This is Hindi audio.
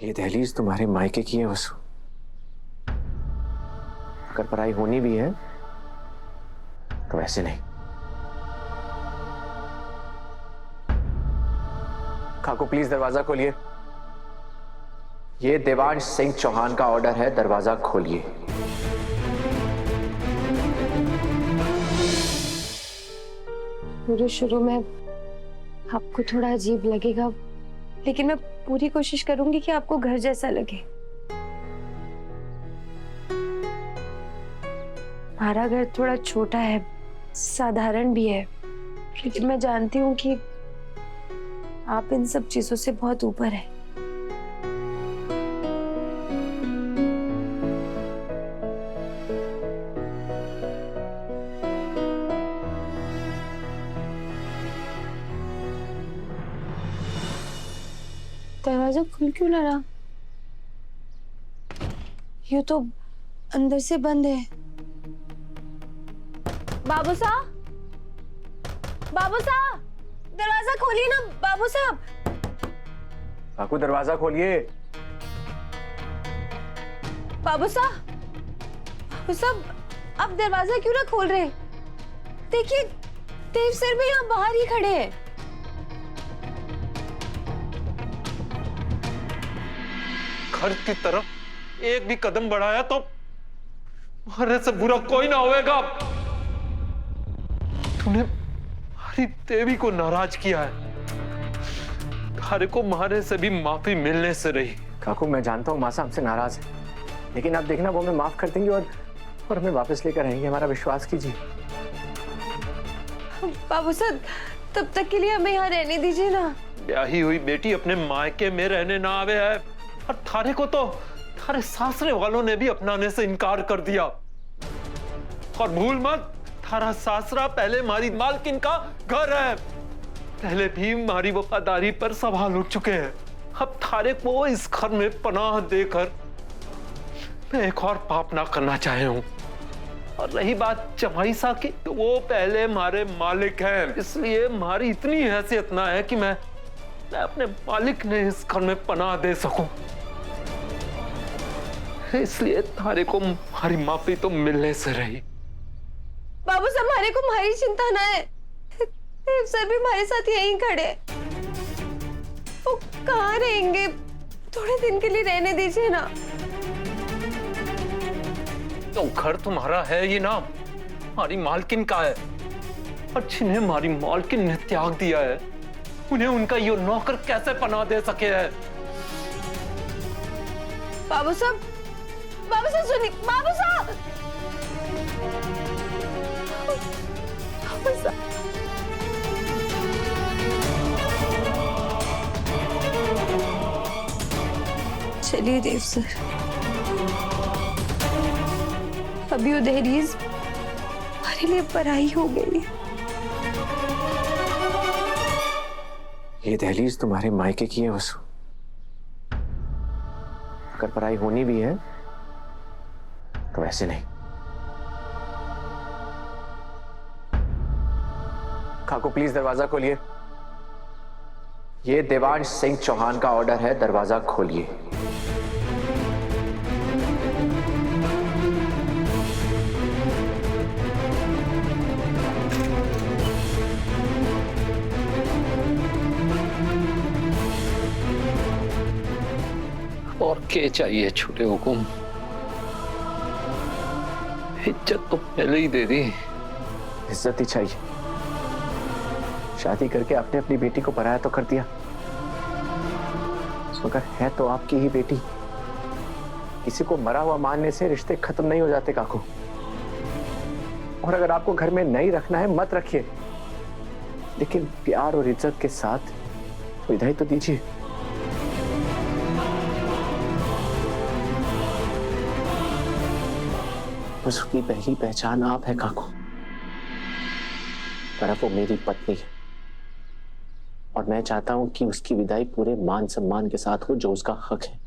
ये दहलीज तुम्हारे मायके की है वसु। अगर पढ़ाई होनी भी है तो ऐसे नहीं। काकू प्लीज दरवाजा खोलिए। ये देवांश सिंह चौहान का ऑर्डर है, दरवाजा खोलिए। शुरू में आपको थोड़ा अजीब लगेगा, लेकिन मैं पूरी कोशिश करूंगी कि आपको घर जैसा लगे। हमारा घर थोड़ा छोटा है, साधारण भी है, लेकिन मैं जानती हूँ कि आप इन सब चीजों से बहुत ऊपर हैं। दरवाजा खुल क्यों ना रहा? ये तो अंदर से बंद है। बाबू साहब, बाबू साहब, दरवाजा खोलिए ना बाबू साहब। काकू दरवाजा खोलिए। बाबू साहब, बाबू साहब, आप दरवाजा क्यों ना खोल रहे? देखिए देव सर भी यहाँ बाहर ही खड़े हैं। घर की तरफ एक भी कदम बढ़ाया तो मारे से बुरा कोई ना होएगा। तूने हमारी देवी को नाराज किया है। थारे को मारे से भी माफी मिलने से रही। काकू मैं जानता हूँ मासा हमसे नाराज है, लेकिन आप देखना वो हमें माफ कर देंगे और हमें वापस लेकर आएंगे। हमारा विश्वास कीजिए। बाबू साहब तब तक के लिए हमें यहाँ रहने दीजिए ना। ब्याही हुई बेटी अपने मायके में रहने ना आवे है, और थारे को तो थारे सासरे वालों ने भी अपनाने से इनकार कर दिया। और भूल मत, थारा सासरा पहले हमारी मालकिन का घर है। पहले भी हमारी वफादारी पर सवाल उठ चुके हैं। अब थारे को इस घर में पनाह देकर मैं एक और पाप ना करना चाहे हूं। और रही बात जमाई सा की, तो वो पहले हमारे मालिक हैं, इसलिए हमारी इतनी हैसियत ना है कि मैं अपने मालिक ने इस घर में पनाह दे सकूं। इसलिए थारे को हमारी माफी तो मिलने से रही। बाबू साहब हमारे को हमारी चिंता ना है, देव सर भी हमारे साथ यहीं खड़े। वो कहाँ रहेंगे? थोड़े दिन के लिए रहने दीजिए ना। तो घर तुम्हारा है ये ना, हमारी मालकिन का है। और जिन्हें हमारी मालकिन ने त्याग दिया है, उन्हें उनका ये नौकर कैसे पनाह दे सके है? बाबू साहब सुनिए। बाबू साहब, बाबू साहब। चलिए देव सर, अभी वो दहलीज हमारे लिए पराई हो गई। ये दहलीज तुम्हारे मायके की है वसु। अगर पढ़ाई होनी भी है तो ऐसे नहीं। काकू प्लीज दरवाजा खोलिए। ये देवांश सिंह चौहान का ऑर्डर है, दरवाजा खोलिए। और क्या चाहिए छोटे हुकुम? इज्जत तो पहले ही दे दी। इज्जत ही चाहिए। शादी करके आपने अपनी बेटी को पराया तो कर दिया, मगर है तो आपकी ही बेटी। किसी को मरा हुआ मानने से रिश्ते खत्म नहीं हो जाते काकू। और अगर आपको घर में नहीं रखना है मत रखिए, लेकिन प्यार और इज्जत के साथ विदाई तो दीजिए। उसकी पहली पहचान आप है काकू, पर अब वो मेरी पत्नी है और मैं चाहता हूं कि उसकी विदाई पूरे मान सम्मान के साथ हो जो उसका हक है।